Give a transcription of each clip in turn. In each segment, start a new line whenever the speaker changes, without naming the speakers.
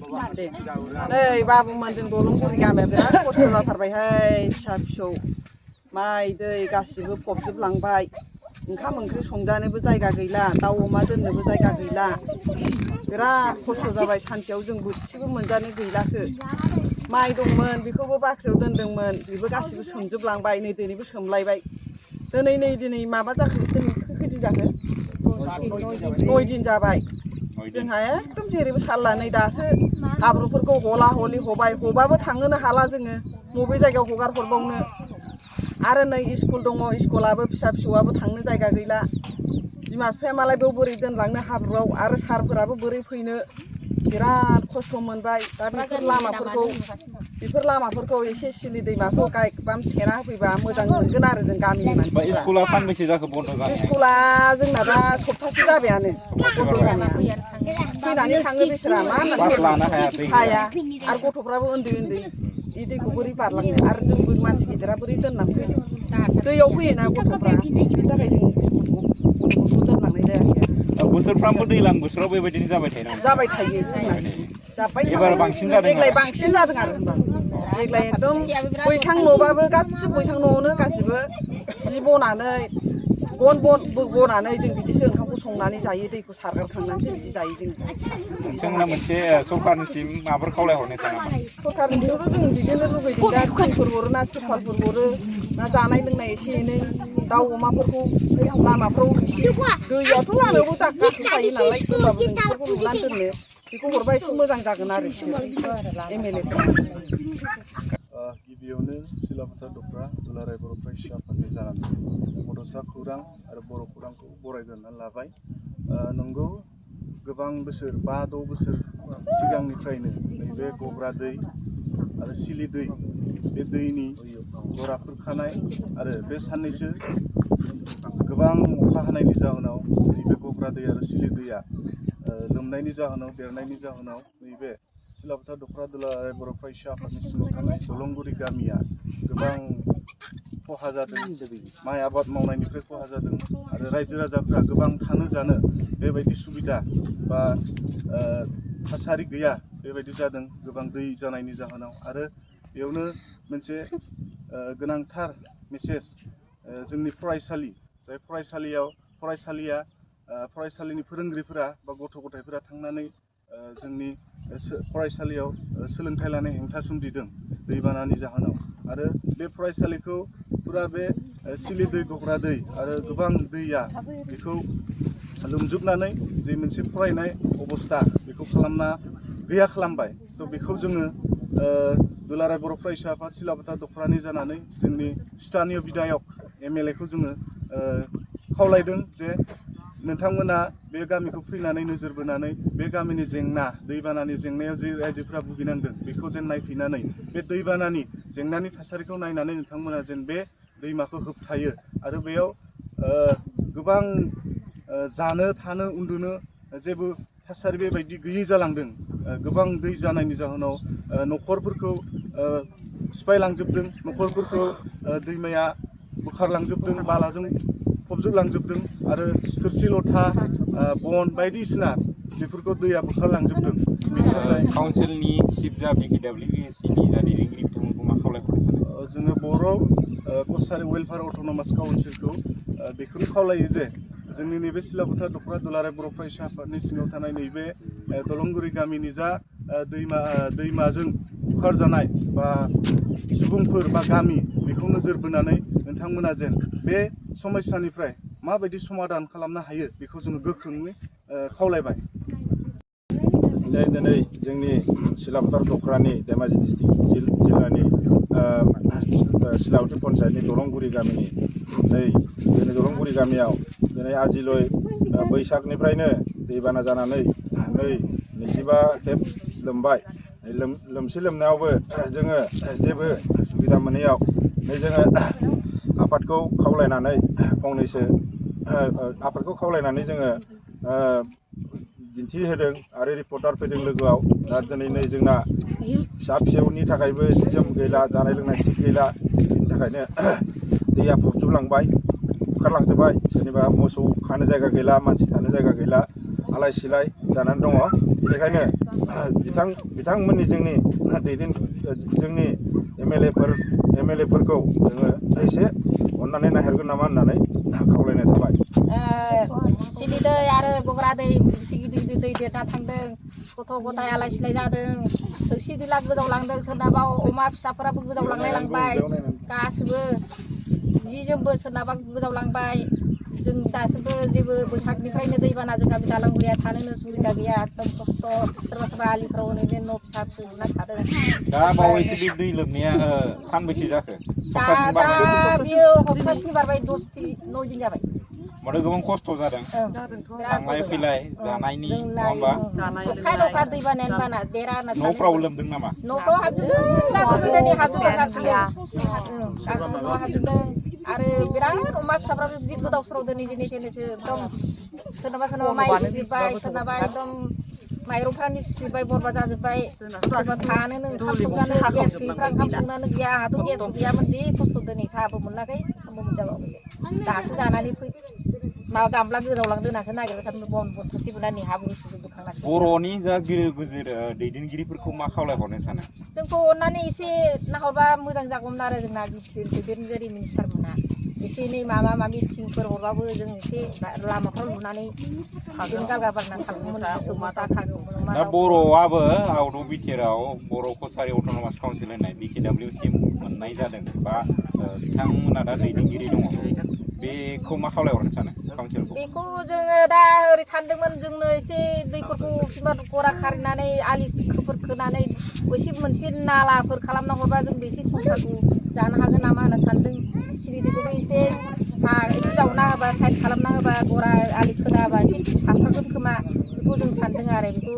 नै बाबुमोन जों दलंगुरि गामिया बिराद खस्थ' जाथारबायहाय फिसा फिसौ माइ दै गासिबो फबजोबलांबाय ओंखाम ओंख्रि संजानोबो जायगा गैला दाउ अमा दोननोबो जायगा गैला बिराद खस्थ' जाबाय सानसेयाव जों बोथिसेबो मोनजानो गैलासो माइ दंमोन बेखौबो बाख्रियाव दोनदोंमोन बेबो गासिबो सोमजोबलांबाय नै दिनैबो सोमलायबाय दिनै माबा जाखो खैदिन जाखो 9 दिन जाबाय जोंहा एकदम जेरैबो सारला नै दासो हाब्रुफोरखौ हला हलि हबाबो थांनोनो हाला जोङो बबे जायगायाव हगार हरबावनो आरो नै स्कुल दङ स्कुलाबो फिसा फिसौआबो थांनो जायगा गैला बिमा बिफाया मालाय बेयाव बोरै दोनलांनो हाब्रुआव आरो सारफोराबो बोरै फैनो बिराद खस्थ' मोनबाय दा बेफोर लामाफोरखौ एसे सिलि दैमाखौ गायबाम थेना होफैबा मोजां मोनगोन आरो जों गामिनि मानसिफ्रा
स्कुला सानबेसे जाखो बन्द जानाया
स्कुला जोंना दा सप्तासे जाबायानो बन्द जानाया फैनानै थाङो बिसोरा मा होननानै हाया आरो गथ'फ्राबो उन्दै बे दैखौ बोरै बारलांनो आरो जोंबो मानसि गिदिरा बोरै दोननानै फैनो दैयाव फैयोना गथ'फ्रा बिनि थाखाय जों गथ'फोरखौ दोनलांनाय जायाखै
बोसोरफ्रामबो दैज्लां बोथोराव बेबायदिनो जाबाय थायो
एबार बांसिन जादों देग्लाय बांसिन जादों आरो होनबा देग्लाय एकदम बैसां न'बाबो गासिबो बैसां न'आवनो गासिबो जि बनानै बनानै जों बिदिसो ओंखामखौ संनानै जायो दैखौ सारगारखांनानैसो बिदि जायो जों
नोंथांमोना मोनसे सरकारनिसिम माबाफोर खावलायहरनाय दं नामा
सरकारनिसिमथ' जों बिदिनो लुबैदों दा थिंफोर हरो ना तिरपालफोर हरो ना जानाय लोंनाय एसे एनै दाउ अमाफोरखौ लामाफ्राव एसे दैयाथ' लामायावबो गाखोखायो नालाय होमबाबो जों बेफोरखौ लुनानै दोननो बेखौ हरबा एसे मोजां जागोन आरो एमएलएफोरा
गिबियावनो सिलाफोथार दफ्रा दुलाराय बर' फरायसा आफादनि जानानै बड'सा खौरां आरो बर' खौरांखौ बरायग्रोना लाबाय नंगौ गोबां बोसोर 5-6 बोसोर सिगांनिफ्रायनो नैबे गग्रा दै आरो सिलि दै बे दैनि गरा खुरखानाय आरो बे साननैसो गोबां अखा हानायनि जाहोनाव नैबे गग्रा दै आरो सिलि दैया लोमनायनि जाहोनाव देरनायनि जाहोनाव नैबे सिलाफोथार दफ्रा दुलाराय बर' फरायसा आफादनि सिङाव थानाय दलंगुरि गामिया गोबां खहा जादों माइ आबाद मावनायनिफ्राय खहा जादों आरो रायजो राजाफ्रा गोबां थानो जानो बेबायदि सुबिदा बा थासारि गैया बेबायदि जादों गोबां दै जानायनि जाहोनाव आरो बेयावनो मोनसे गोनांथार मेसेज जोंनि फरायसालि जाय फरायसालिनि फोरोंगिरिफोरा बा गथ' गथायफोरा थांनानै जोंनि फरायसालियाव सोलोंथाइ लानाय हेंथा सोमजिदों दैबानानि जाहोनाव आरो बे फरायसालिखौ फुरा बे सिलि दै गग्रा दै आरो गोबां दैया बेखौ लोमजोबनानै जे मोनसे फरायनाय अबस्था बेखौ गैया खालामबाय थ' बेखौ जोङो दुलाराय बर' फरायसा आफाद सिलाफोथार दफ्रानि जानानै जोंनि स्थानीय बिधायक एमएलएखौ जोङो खावलायदों जे नोंथांमोना बे गामिखौ फैनानै नोजोर बोनानै बे गामिनि जेंना दैबानानि जेंनायाव जे रायजोफोरा भुगिनांदों बेखौ जेन नायफैनानै बे दैबानानि जेंनानि थासारिखौ नायनानै नोंथांमोना जेन बे दैमाखौ होबथायो आरो बेयाव गोबां जानो थानो उन्दुनो जेबो थासारि बेबायदि गैयै जालांदों गोबां दै जानायनि जाहोनाव न'खरफोरखौ सिफायलांजोबदों न'खरफोरखौ दैमाया बुखारलांजोबदों बालाजों फबजोबलांजोबदों आरो थोरसि लथा बन बायदिसिना बेफोरखौ दैया बुखारलांजोबदों बेनि थाखाय
काउन्सिलनि चिफ जा BKWSCनि जा दैदेनगिरि बिथांमोनखौ मा खावलायहरनो
जोङो बर' कसारि वेलफेयार अट'नमास काउन्सिलखौ बेखौनो खावलायो जे जोंनि नैबे सिलाफोथार दफ्रा दुलाराय बर' फरायसा आफादनि सिङाव थानाय नैबे दलंगुरि गामिनि जा दैमाजों बुखारजानाय बा सुबुंफोर बा गामि बेखौ नोजोर बोनानै नोंथांमोना जेन बे समस्यानिफ्राय माबायदि समाधान खालामनो हायो बेखौ जोङो गोख्रोङै खावलायबाय
दिनै जोंनि सिलाफोथार दफ्रानि धेमाजि डिस्ट्रिक्ट जिल्लानि सिलावथि पन्सायतनि दलंगुरि गामिनि जोंनि दलंगुरि गामियाव दिनै आजिलय बैसागनिफ्रायनो दैबाना जानानै 25 खेब लोमबाय लोमनायावबो जोङो जेबो सुबिदा मोनैयाव जोङो आफादखौ खावलायनानै फंनैसो आफादखौ खावलायनानै जोङो दिन्थिहोदों आरो रिपर्टार फैदों लोगोआव दा दिनै जोंना फिसा फिसौनि थाखायबो जि जोम गैला जानाय लोंनाय थिग गैला बिनि थाखायनो दैया फबजोबलांबाय बुखारलांजोबबाय सोरनिबा मोसौ खानो जायगा गैला मानसि थानो जायगा गैला आलाय सिलाय जानानै दङ बेनिखायनो बिथांमोननि जोंनि जोंनि एमएलएफोरखौ जोङो एसे अननानै नायहरगोन नामा होननानै खावलायनाय थाबाय।
सिनि दै आरो गग्रा दै बेसे गिदिर गिदिर दै देरना थांदों, गथ' गथाय आलाय सिलाय जादों, थोरसि दिला गोजावलांदों, सोरनाबा अमा फिसाफोराबो गोजावलांनाय लांबाय, गासिबो जि जोमबो सोरनाबा गोजावलांबाय। जों दासिमबो जेबो बैसागनिफ्रायनो दैबाना जों गामि दालांगुरिया थानोनो सुबिदा गैया, एकदम खस्थ'। सोरबा सोरबा आलिफ्राव ओरैनो न' फिसा फिसौ लुना थादों।
दा बावैसो बे दै लोमनाया सानबैसे जाखो?
दा बियो हप्तासेनि बारबाय, 10 दिन 9 दिन जाबाय।
माथो गोबां खस्थ' जादों। थांलाय फैलाय जानायनि नङा होमबा?
अखा लखा दै बानायानो बाना देरा होनना सानो।
न'फ्राव लोमदों नामा?
न'फ्राव हाबजोबदों, गासिबो दिनै हाबजोबदों गासिबो न'आव हाबजोबदों। आरो बिराद अमा फिसाफ्राबो जि गोदाव सोराव दिनै जेनेसो एकदम सोरनाबा सोरनाबा माइ सिबाय, सोरनाबा एकदम माइरंफ्रानो सिबाय, बरबाद जाजोब्बाय। सोरबा थानोनो ओंखाम संजानो गेस गैयिफ्रा ओंखाम संनानो गैया। आंहाथ' गेसबो गैयामोन, जि खस्थ' दिनै साहाबो मोनाखै, ओंखामबो मोनजाबावाखै। दासो जानानै माबा गामला गोजावलांदो होननासो नागिरबाय थादों, बन थोरसि बोनानै हा बुस्थु बोखांगासिनो।
बर'नि जा गिदिर गिदिर दैदेनगिरिफोरखौ मा खावलायहरनो सानो?
जोंखौ अननानै एसे नाहरबा मोजां जागौमोन आरो जोंना गिदिर दैदेनगिरि मिनिस्टारमोना एसे एनै माबा माबि थिंफोर हरबाबो जों एसे लामाफ्राव लुनानै बिदिनो गारगाबारना थागौमोन, मोसौ मोसा खागौमोन।
दा बर'आबो आउट अफ बिटिआरआव बर' कसारि अट'नमास काउन्सिल होननाय BKWC मोननाय जादों, बा बिथांमोना दा दैदेनगिरि दङ। बेखौ मा खावलायहरनो सानो काउन्सिलखौ?
बेखौ जोङो दा ओरै सानदोंमोन, जोंनो एसे दैफोरखौ बिमा गरा खारिनानै आलिफोर खोनानै एसे मोनसे नालाफोर खालामना हरबा जों एसे संसारखौ जानो हागोन नामा होनना सानदों। सिरि दैखौबो एसे जावना होबा, साइड खालामना होबा, गरा आलि खोना होबा एसे थाबथागोन खोमा, बेखौ जों सानदों आरो। बेखौ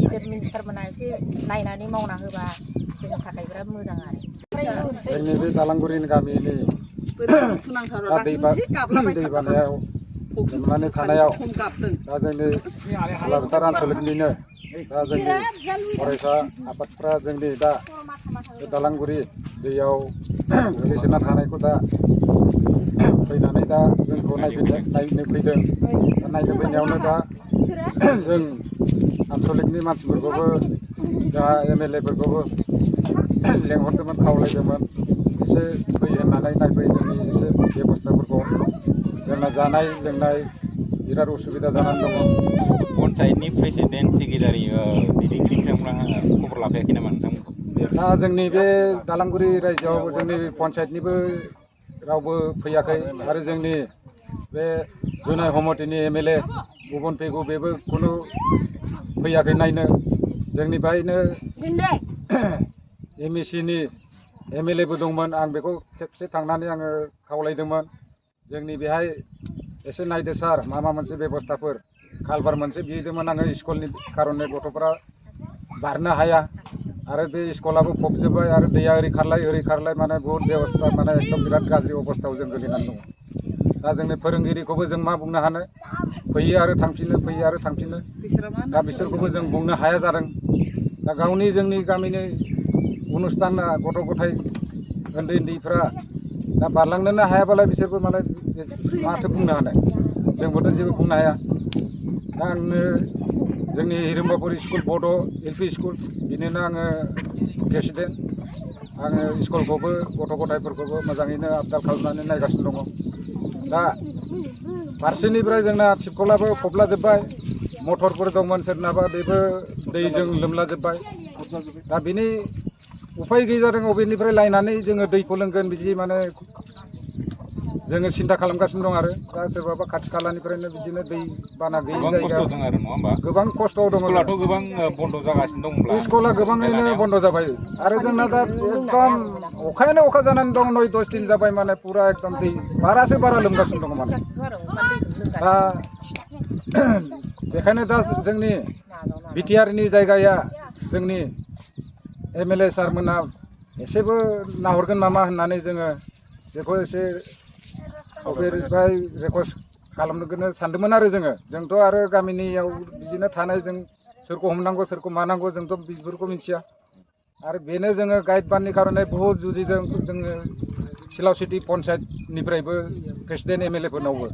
गिदिर मिनिस्टारमोना एसे नायनानै मावना होबा जोंनि थाखाय बिराद मोजां आरो।
जोंनि बे दालांगुरिनि गामिनि दैबानायाव लोमनानै थानायाव दा जोंनि सिलाबोथार आनसलिकनिनो दा जोंनि फरायसा आफादफ्रा जोंनि दा बे दालांगुरि दैयाव गोग्लैसोना थानायखौ दा फैनानै दा जोंखौ नायनो फैदों। दा नायनो फैनायावनो दा जों आनसलिकनि मानसिफोरखौबो दा MLA फोरखौबो लेंहरदोंमोन, खावलायदोंमोन एसे फै होननानै नायफै, जोंनि एसे बेबस्थाफोरखौ। जोंना जानाय लोंनाय बिराद उसुबिदा जानानै दङ।
पन्सायतनि प्रेसिडेन्ट सेक्रेटारि दैदेनगिरि बिथांमोना खबर लाफायाखै नामा नोंथांमोनखौ?
दा जोंनि बे दालांगुरि रायजोआव जोंनि पन्सायतनिबो रावबो फैयाखै, आरो जोंनि बे जुनाय हमतिनि MLA गुबुन फैगौ बेबो खुनु फैयाखै नायनो। जोंनि बाहायनो MEC-नि MLA-बो दंमोन, आं बेखौ खेबसे थांनानै आङो खावलायदोंमोन, जोंनि बेहाय एसे नायदो सार, मा मोनसे बेबस्थाफोर। कालभार मोनसे बिहैदोंमोन आङो, स्कुलनि खार'नै गथ'फोरा बारनो हाया, आरो बे स्कुलाबो फबजोब्बाय, आरो दैया ओरै खारलाय माने बहुत बेबस्था, माने एकदम बिराद गाज्रि अबस्थायाव जों गोलैनानै दङ। दा जोंनि फोरोंगिरिखौबो जों मा बुंनो हानो, फैयो आरो थांफिनो, फैयो आरो थांफिनो। दा बिसोरखौबो जों बुंनो हाया जादों। दा गावनि जोंनि गामिनि अनुस्थाना गथ' गथाय उन्दै उन्दैफ्रा दा बारलांनोनो हायाबालाय बिसोरबो मालाय माथो बुंनो हानो, जोंबोथ' जेबो बुंनो हाया। दा आंनो जोंनि हिरिम्बापुर स्कुल बड' LP स्कुल बिनिनो आङो प्रेसिडेन्ट। आङो स्कुलखौबो गथ' गथायफोरखौबो मोजाङैनो आपडाल खालामनानै नायगासिनो दङ। दा फारसेनिफ्राय जोंना टिपकलाबो फबलाजोब्बाय, मटरफोर दंमोन सोरनाबा, बेबो दैजों लोमलाजोब्बाय। दा बिनि उफाय गैयै जादों, बबेनिफ्राय लायनानै जोङो दैखौ लोंगोन, बिदि माने जोङो सिन्था खालामगासिनो दं। आरो दा सोरबाबा खाथि खालानिफ्रायनो बिदिनो दै बाना गैयै जायगा गोबां खस्थ'आव दङ।
स्कुलाथ' गोबां बन्द' जागासिनो दंब्ला
स्कुला गोबाङैनो बन्द' जाबाय, आरो जोंना दा एकदम अखायानो अखा जानानै दं, 9-10 दिन जाबाय, माने पुरा एकदम दै बारासो बारा लोमगासिनो दङ माने। दा बेखायनो दा जोंनि बिटिआरनि जायगाया जोंनि MLA सारमोना एसेबो नाहरगोन नामा होननानै जोङो बेखौ एसे अबेनिफ्राय रिकुवेस्ट खालामनो सानदोंमोन आरो जोंथ' आरो गामिनियाव बिदिनो थानाय, जों सोरखौ हमनांगौ सोरखौ मानांगौ जोंथ' बेफोरखौ मिथिया। आरो बेनो जोङो गाइड बाननि खार'नै बहुद जुजिदों जोङो सिलाव सिटि पन्सायतनिफ्रायबो प्रेसिडेन्ट MLA फोरनावबो।